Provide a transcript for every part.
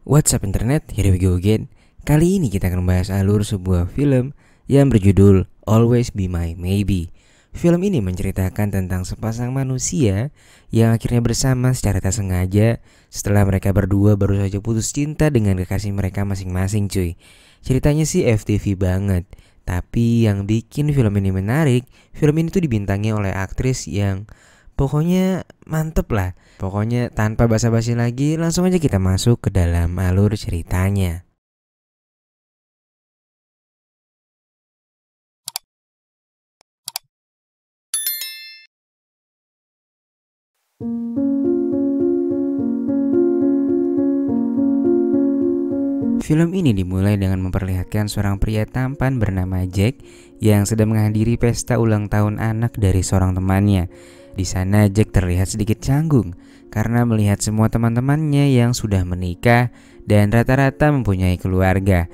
What's up internet, here we go again. Kali ini kita akan membahas alur sebuah film yang berjudul Always Be My Maybe. Film ini menceritakan tentang sepasang manusia yang akhirnya bersama secara tak sengaja setelah mereka berdua baru saja putus cinta dengan kekasih mereka masing-masing cuy. Ceritanya sih FTV banget, tapi yang bikin film ini menarik, film ini tuh dibintangi oleh aktris yang pokoknya mantep lah. Pokoknya tanpa basa-basi lagi, langsung aja kita masuk ke dalam alur ceritanya. Film ini dimulai dengan memperlihatkan seorang pria tampan bernama Jack yang sedang menghadiri pesta ulang tahun anak dari seorang temannya. Di sana Jack terlihat sedikit canggung karena melihat semua teman-temannya yang sudah menikah dan rata-rata mempunyai keluarga.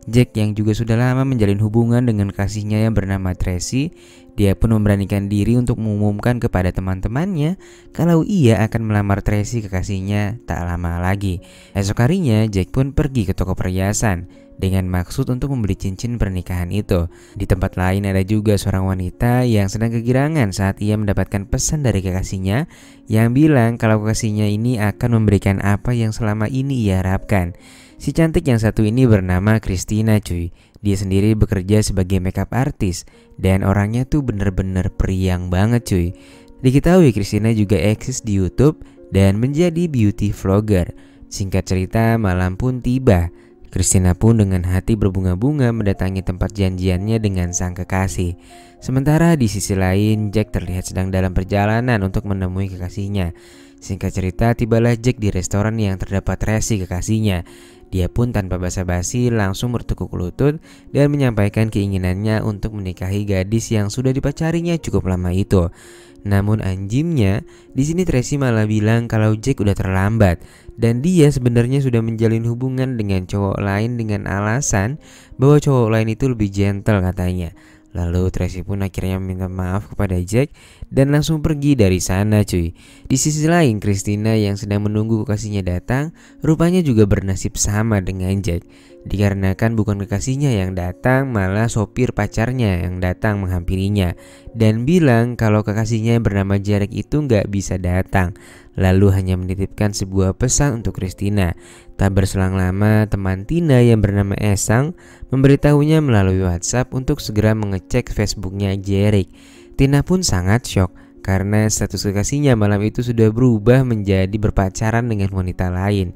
Jack yang juga sudah lama menjalin hubungan dengan kasihnya yang bernama Tracy, dia pun memberanikan diri untuk mengumumkan kepada teman-temannya kalau ia akan melamar Tracy kekasihnya tak lama lagi. Esok harinya Jack pun pergi ke toko perhiasan dengan maksud untuk membeli cincin pernikahan itu. Di tempat lain ada juga seorang wanita yang sedang kegirangan saat ia mendapatkan pesan dari kekasihnya yang bilang kalau kekasihnya ini akan memberikan apa yang selama ini ia harapkan. Si cantik yang satu ini bernama Christina cuy. Dia sendiri bekerja sebagai makeup artist dan orangnya tuh bener-bener periang banget cuy. Diketahui Christina juga eksis di YouTube dan menjadi beauty vlogger. Singkat cerita, malam pun tiba. Christina pun dengan hati berbunga-bunga mendatangi tempat janjiannya dengan sang kekasih. Sementara di sisi lain, Jack terlihat sedang dalam perjalanan untuk menemui kekasihnya. Singkat cerita, tibalah Jack di restoran yang terdapat Tracy kekasihnya. Dia pun tanpa basa-basi langsung bertekuk lutut dan menyampaikan keinginannya untuk menikahi gadis yang sudah dipacarinya cukup lama itu. Namun anjingnya, di sini Tracy malah bilang kalau Jack udah terlambat dan dia sebenarnya sudah menjalin hubungan dengan cowok lain dengan alasan bahwa cowok lain itu lebih gentle katanya. Lalu Tracy pun akhirnya meminta maaf kepada Jack dan langsung pergi dari sana cuy. Di sisi lain, Christina yang sedang menunggu kekasihnya datang rupanya juga bernasib sama dengan Jack. Dikarenakan bukan kekasihnya yang datang, malah sopir pacarnya yang datang menghampirinya dan bilang kalau kekasihnya yang bernama Jarek itu nggak bisa datang. Lalu hanya menitipkan sebuah pesan untuk Christina. Tak berselang lama, teman Tina yang bernama Esang memberitahunya melalui WhatsApp untuk segera mengecek Facebooknya Jarek. Tina pun sangat shock karena status kekasihnya malam itu sudah berubah menjadi berpacaran dengan wanita lain.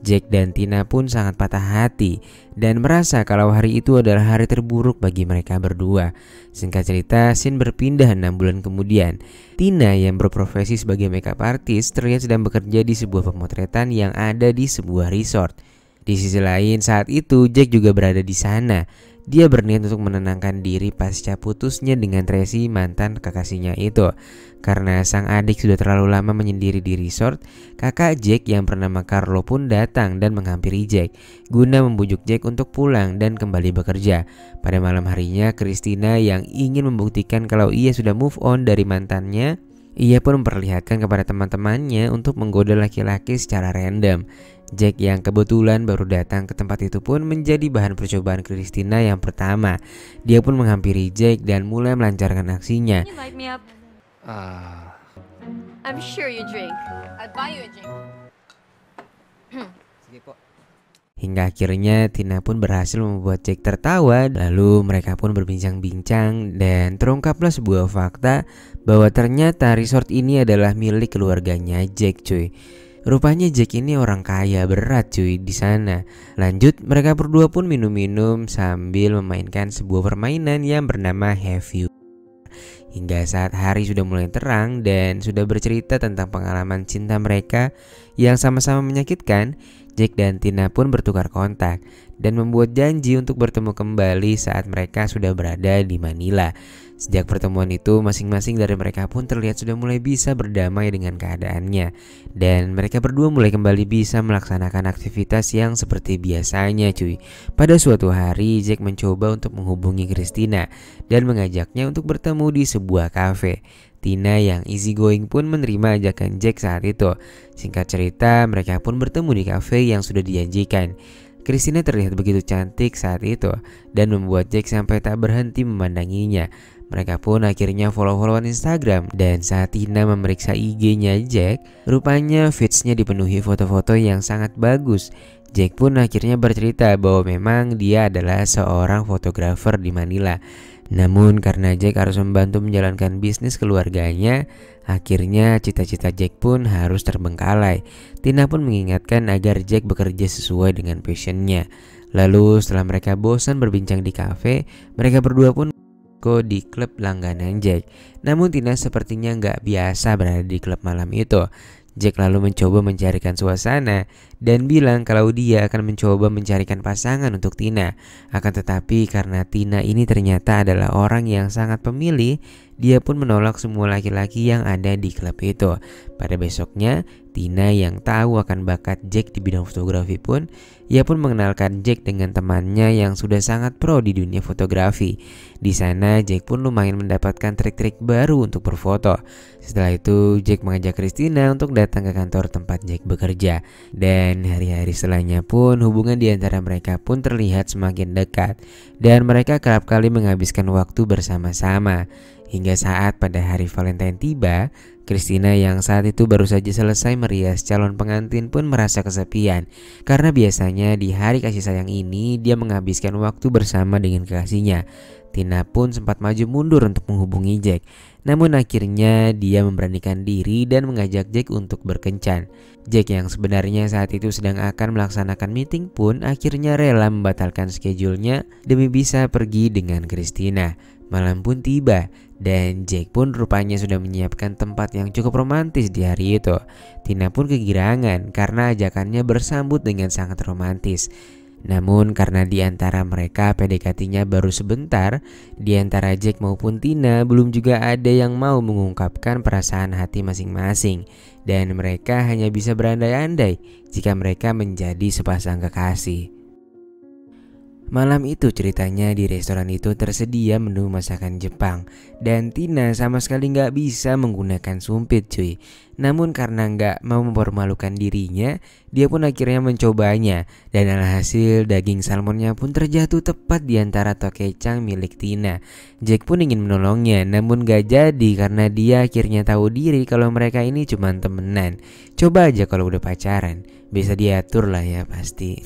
Jack dan Tina pun sangat patah hati dan merasa kalau hari itu adalah hari terburuk bagi mereka berdua. Singkat cerita, scene berpindah 6 bulan kemudian. Tina yang berprofesi sebagai makeup artist terlihat sedang bekerja di sebuah pemotretan yang ada di sebuah resort. Di sisi lain, saat itu Jack juga berada di sana. Dia berniat untuk menenangkan diri pasca putusnya dengan Tracy, mantan kekasihnya itu. Karena sang adik sudah terlalu lama menyendiri di resort, kakak Jack yang bernama Carlo pun datang dan menghampiri Jack guna membujuk Jack untuk pulang dan kembali bekerja. Pada malam harinya, Christina yang ingin membuktikan kalau ia sudah move on dari mantannya, ia pun memperlihatkan kepada teman-temannya untuk menggoda laki-laki secara random. Jack yang kebetulan baru datang ke tempat itu pun menjadi bahan percobaan Christina yang pertama. Dia pun menghampiri Jack dan mulai melancarkan aksinya. I'm sure you drink. I'll buy you a drink. Hingga akhirnya Tina pun berhasil membuat Jack tertawa. Lalu mereka pun berbincang-bincang dan terungkaplah sebuah fakta bahwa ternyata resort ini adalah milik keluarganya Jack cuy. Rupanya Jack ini orang kaya berat cuy di sana. Lanjut, mereka berdua pun minum-minum sambil memainkan sebuah permainan yang bernama Have You. Hingga saat hari sudah mulai terang dan sudah bercerita tentang pengalaman cinta mereka yang sama-sama menyakitkan, Jack dan Tina pun bertukar kontak dan membuat janji untuk bertemu kembali saat mereka sudah berada di Manila. Sejak pertemuan itu, masing-masing dari mereka pun terlihat sudah mulai bisa berdamai dengan keadaannya. Dan mereka berdua mulai kembali bisa melaksanakan aktivitas yang seperti biasanya cuy. Pada suatu hari, Jack mencoba untuk menghubungi Christina dan mengajaknya untuk bertemu di sebuah kafe. Tina yang easy going pun menerima ajakan Jack saat itu. Singkat cerita, mereka pun bertemu di kafe yang sudah dijanjikan. Christina terlihat begitu cantik saat itu dan membuat Jack sampai tak berhenti memandanginya. Mereka pun akhirnya follow-followan Instagram, dan saat Tina memeriksa IG-nya Jack, rupanya feeds-nya dipenuhi foto-foto yang sangat bagus. Jack pun akhirnya bercerita bahwa memang dia adalah seorang fotografer di Manila. Namun karena Jack harus membantu menjalankan bisnis keluarganya, akhirnya cita-cita Jack pun harus terbengkalai. Tina pun mengingatkan agar Jack bekerja sesuai dengan passionnya. Lalu setelah mereka bosan berbincang di kafe, mereka berdua pun di klub langganan Jack. Namun Tina sepertinya nggak biasa berada di klub malam itu. Jack lalu mencoba mencarikan suasana dan bilang kalau dia akan mencoba mencarikan pasangan untuk Tina. Akan tetapi karena Tina ini ternyata adalah orang yang sangat pemilih, dia pun menolak semua laki-laki yang ada di klub itu. Pada besoknya, Tina yang tahu akan bakat Jack di bidang fotografi pun, ia pun mengenalkan Jack dengan temannya yang sudah sangat pro di dunia fotografi. Di sana Jack pun lumayan mendapatkan trik-trik baru untuk berfoto. Setelah itu Jack mengajak Christina untuk datang ke kantor tempat Jack bekerja. Dan hari-hari setelahnya pun hubungan di antara mereka pun terlihat semakin dekat. Dan mereka kerap kali menghabiskan waktu bersama-sama. Hingga saat pada hari Valentine tiba, Christina yang saat itu baru saja selesai merias calon pengantin pun merasa kesepian. Karena biasanya di hari kasih sayang ini dia menghabiskan waktu bersama dengan kekasihnya. Tina pun sempat maju mundur untuk menghubungi Jack. Namun akhirnya dia memberanikan diri dan mengajak Jack untuk berkencan. Jack yang sebenarnya saat itu sedang akan melaksanakan meeting pun akhirnya rela membatalkan schedule-nya demi bisa pergi dengan Christina. Malam pun tiba dan Jack pun rupanya sudah menyiapkan tempat yang cukup romantis di hari itu. Tina pun kegirangan karena ajakannya bersambut dengan sangat romantis. Namun karena di antara mereka PDKT-nya baru sebentar, di antara Jack maupun Tina belum juga ada yang mau mengungkapkan perasaan hati masing-masing. Dan mereka hanya bisa berandai-andai jika mereka menjadi sepasang kekasih. Malam itu ceritanya di restoran itu tersedia menu masakan Jepang. Dan Tina sama sekali gak bisa menggunakan sumpit cuy. Namun karena gak mau mempermalukan dirinya, dia pun akhirnya mencobanya. Dan alhasil daging salmonnya pun terjatuh tepat di antara tokecang milik Tina. Jack pun ingin menolongnya, namun gak jadi karena dia akhirnya tahu diri kalau mereka ini cuma temenan. Coba aja kalau udah pacaran, bisa diatur lah ya pasti.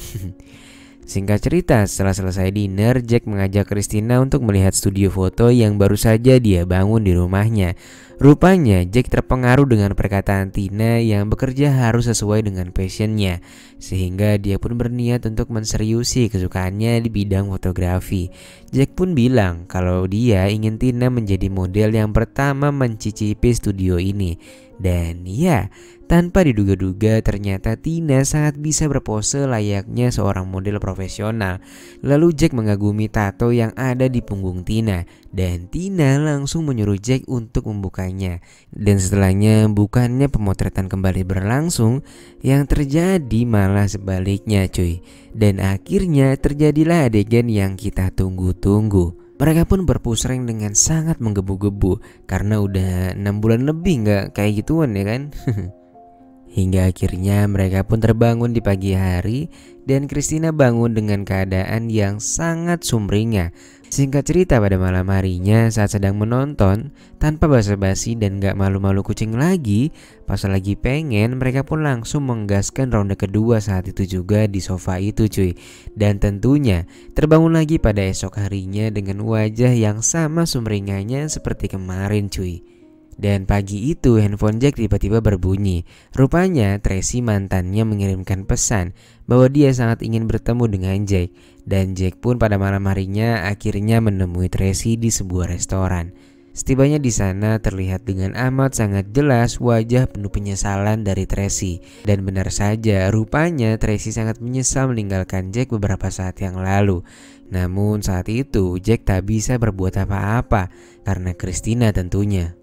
Singkat cerita, setelah selesai dinner, Jack mengajak Christina untuk melihat studio foto yang baru saja dia bangun di rumahnya. Rupanya Jack terpengaruh dengan perkataan Tina yang bekerja harus sesuai dengan passionnya, sehingga dia pun berniat untuk menseriusi kesukaannya di bidang fotografi. Jack pun bilang kalau dia ingin Tina menjadi model yang pertama mencicipi studio ini. Dan ya, tanpa diduga-duga ternyata Tina sangat bisa berpose layaknya seorang model profesional. Lalu Jack mengagumi tato yang ada di punggung Tina, dan Tina langsung menyuruh Jack untuk membukanya. Dan setelahnya bukannya pemotretan kembali berlangsung, yang terjadi malah sebaliknya cuy. Dan akhirnya terjadilah adegan yang kita tunggu-tunggu. Mereka pun berpusreng dengan sangat menggebu-gebu karena udah 6 bulan lebih gak kayak gituan ya kan. Hingga akhirnya mereka pun terbangun di pagi hari dan Christina bangun dengan keadaan yang sangat sumringah. Singkat cerita pada malam harinya saat sedang menonton, tanpa basa-basi dan gak malu-malu kucing lagi, pas lagi pengen mereka pun langsung menggaskan ronde kedua saat itu juga di sofa itu cuy. Dan tentunya terbangun lagi pada esok harinya dengan wajah yang sama sumringahnya seperti kemarin cuy. Dan pagi itu handphone Jack tiba-tiba berbunyi. Rupanya Tracy mantannya mengirimkan pesan bahwa dia sangat ingin bertemu dengan Jack. Dan Jack pun pada malam harinya akhirnya menemui Tracy di sebuah restoran. Setibanya di sana terlihat dengan amat sangat jelas wajah penuh penyesalan dari Tracy. Dan benar saja rupanya Tracy sangat menyesal meninggalkan Jack beberapa saat yang lalu. Namun saat itu Jack tak bisa berbuat apa-apa karena Christina tentunya.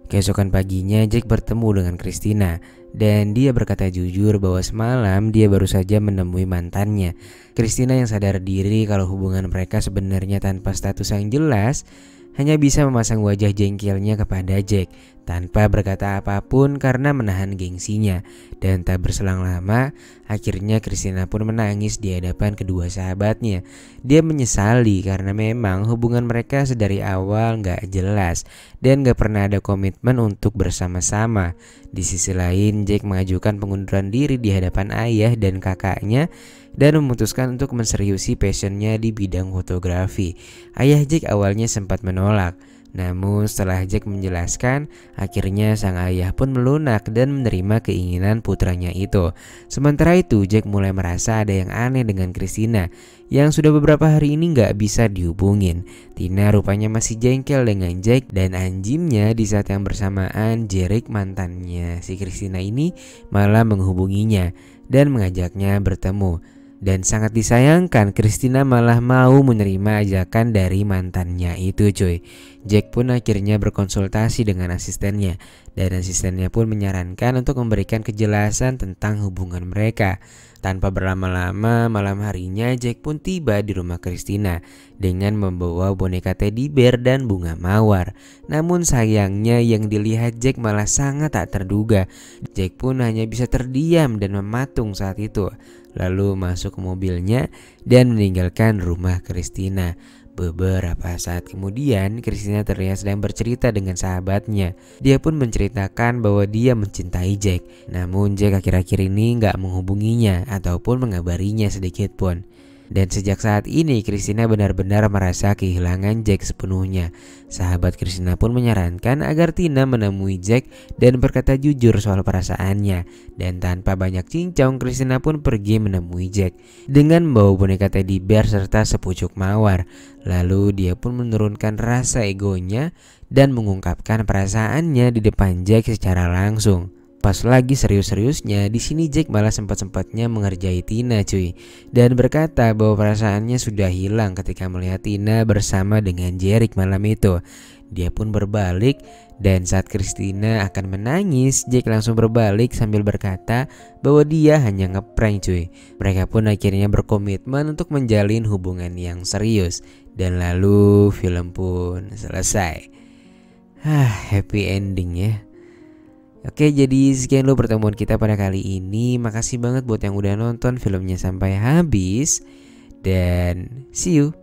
Keesokan paginya Jack bertemu dengan Christina dan dia berkata jujur bahwa semalam dia baru saja menemui mantannya. Christina yang sadar diri kalau hubungan mereka sebenarnya tanpa status yang jelas hanya bisa memasang wajah jengkelnya kepada Jack tanpa berkata apapun karena menahan gengsinya. Dan tak berselang lama, akhirnya Christina pun menangis di hadapan kedua sahabatnya. Dia menyesali karena memang hubungan mereka sedari awal gak jelas dan gak pernah ada komitmen untuk bersama-sama. Di sisi lain, Jack mengajukan pengunduran diri di hadapan ayah dan kakaknya dan memutuskan untuk menseriusi passionnya di bidang fotografi. Ayah Jack awalnya sempat menolak, namun setelah Jack menjelaskan, akhirnya sang ayah pun melunak dan menerima keinginan putranya itu. Sementara itu, Jack mulai merasa ada yang aneh dengan Christina yang sudah beberapa hari ini gak bisa dihubungin. Tina rupanya masih jengkel dengan Jack dan anjimnya di saat yang bersamaan Jerick, mantannya si Christina ini, malah menghubunginya dan mengajaknya bertemu. Dan sangat disayangkan, Christina malah mau menerima ajakan dari mantannya itu cuy. Jack pun akhirnya berkonsultasi dengan asistennya, dan asistennya pun menyarankan untuk memberikan kejelasan tentang hubungan mereka. Tanpa berlama-lama, malam harinya Jack pun tiba di rumah Christina dengan membawa boneka teddy bear dan bunga mawar. Namun sayangnya yang dilihat Jack malah sangat tak terduga. Jack pun hanya bisa terdiam dan mematung saat itu, lalu masuk ke mobilnya dan meninggalkan rumah Christina. Beberapa saat kemudian, Christina terlihat sedang bercerita dengan sahabatnya. Dia pun menceritakan bahwa dia mencintai Jack, namun Jack akhir-akhir ini gak menghubunginya ataupun mengabarinya sedikit pun. Dan sejak saat ini Christina benar-benar merasa kehilangan Jack sepenuhnya. Sahabat Christina pun menyarankan agar Tina menemui Jack dan berkata jujur soal perasaannya. Dan tanpa banyak cincong, Christina pun pergi menemui Jack dengan membawa boneka teddy bear serta sepucuk mawar. Lalu dia pun menurunkan rasa egonya dan mengungkapkan perasaannya di depan Jack secara langsung. Pas lagi serius-seriusnya, di sini Jack malah sempat-sempatnya mengerjai Tina cuy, dan berkata bahwa perasaannya sudah hilang ketika melihat Tina bersama dengan Jerick malam itu. Dia pun berbalik, dan saat Christina akan menangis, Jack langsung berbalik sambil berkata bahwa dia hanya ngeprank cuy. Mereka pun akhirnya berkomitmen untuk menjalin hubungan yang serius, dan lalu film pun selesai. Happy ending ya. Oke, jadi sekian dulu pertemuan kita pada kali ini. Makasih banget buat yang udah nonton filmnya sampai habis. Dan see you.